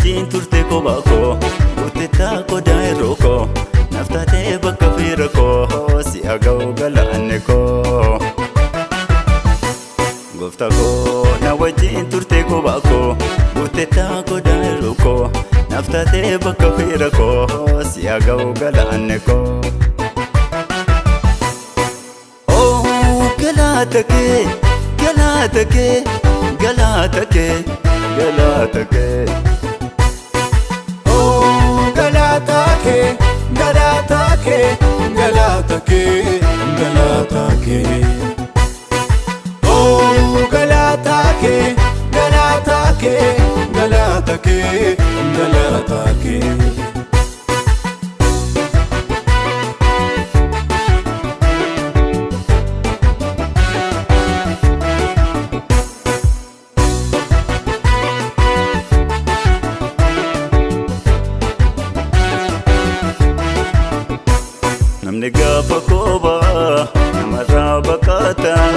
wajjin turte kophaa koo Guutettaa qodaa yeroo koo Naftaatee bakka fiira koo Si aga'u galaanne koo Gooftaa koo na wajjin turte kophaa koo Guutettaa qodaa yeroo koo Naftaatee bakka fiira koo Si aga'u galaanne koo Galata kee, galata kee, galata kee, galata kee. Oh, galata kee, galata kee, galata kee, galata kee. Oh, galata kee, galata kee, galata kee, galata kee. Namni gaafa koobaa namarraa baqataa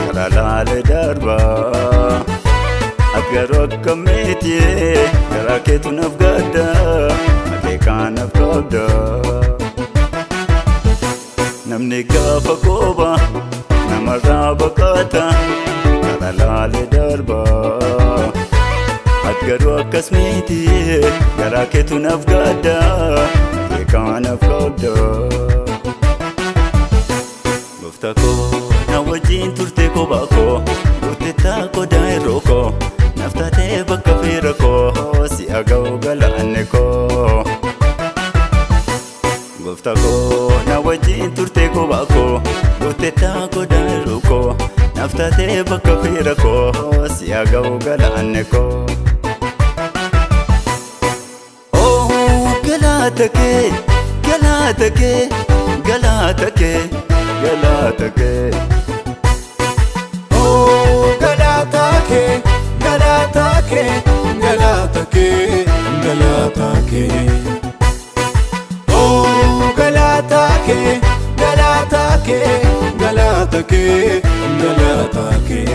karaa laalee darbaa Agaruu akka meetii garaa keetu naaf gaddaa akeekaan naaf qabdaa Namni gaafa koobaa namarraa baqataa karaa laalee darbaa Agaruu akkas meetii garaa keetu naaf gaddaa akeekaan naaf qabdaa Gooftaa koo na wajjin turte kophaa koo Guutettaa qodaa yeroo koo Naftaatee bakka fiira koo Si aga'u galaanne koo Gooftaa koo na wajjin turte kophaa koo Guutettaa qodaa yeroo koo Naftaatee bakka fiira koo Si aga'u galaanne koo Oh galata kee, galata kee, galata kee galata kee. Oh, galata kee, galata kee, galata kee, galata kee. Oh, galata kee, galata kee, galata kee, galata kee.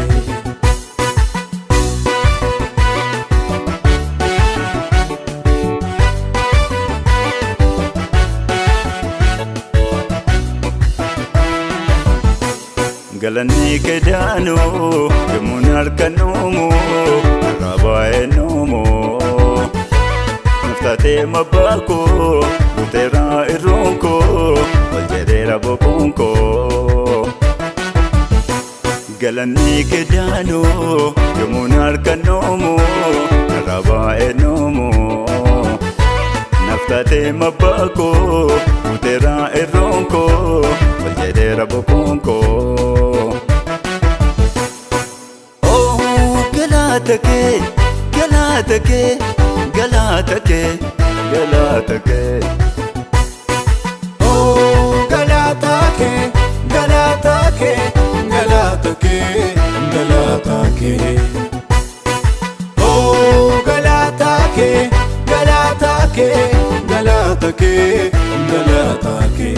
Galanni kee daanuu yemmuun harkanuumu irraa baay'ee nuumu Naftaatee mabbaa koo guuteeraa irroon koo ol jedheera boquun koo Galanni kee daanuu yemmuun harkanuumu irraa baay'ee nuumu Naftaatee mabbaa koo guuteeraa irroon koo ol jedheera boquun koo Galata kee, galata kee, galata kee, galata kee. Oh, galata kee, galata kee, galata kee, galata kee. Oh, galata kee, galata kee, galata kee, galata kee.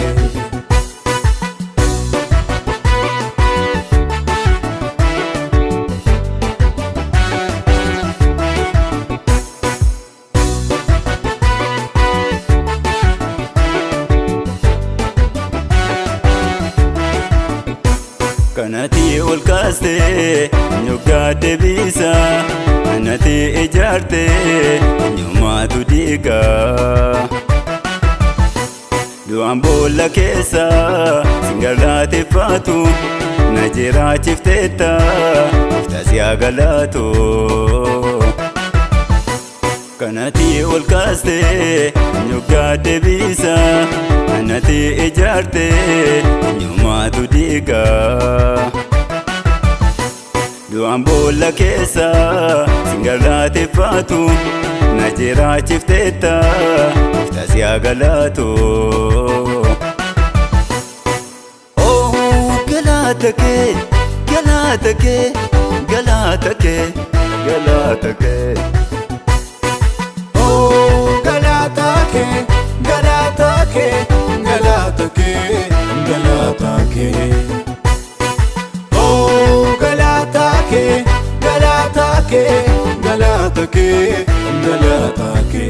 Kanati ol kaastee nyuggaa deebisaa Kanati ijaartee nyumaatu diigaa Du'aan boolla keessaa singalaateffaatu na jiraachifteetta Gooftaa si haa galatu Kanati ol kaastee nyuggaa deebisaa Kanati ijaartee nyumaatu diigaa Du'aan boolla keessaa singalaateffaatu na jiraachifteetta Gooftaa si haa galatu Oh galata kee, galata kee, galata kee, galata kee. Oh, galata kee, galata kee, galata kee, galata kee. Oh, galata kee, galata kee, galata kee, galata ke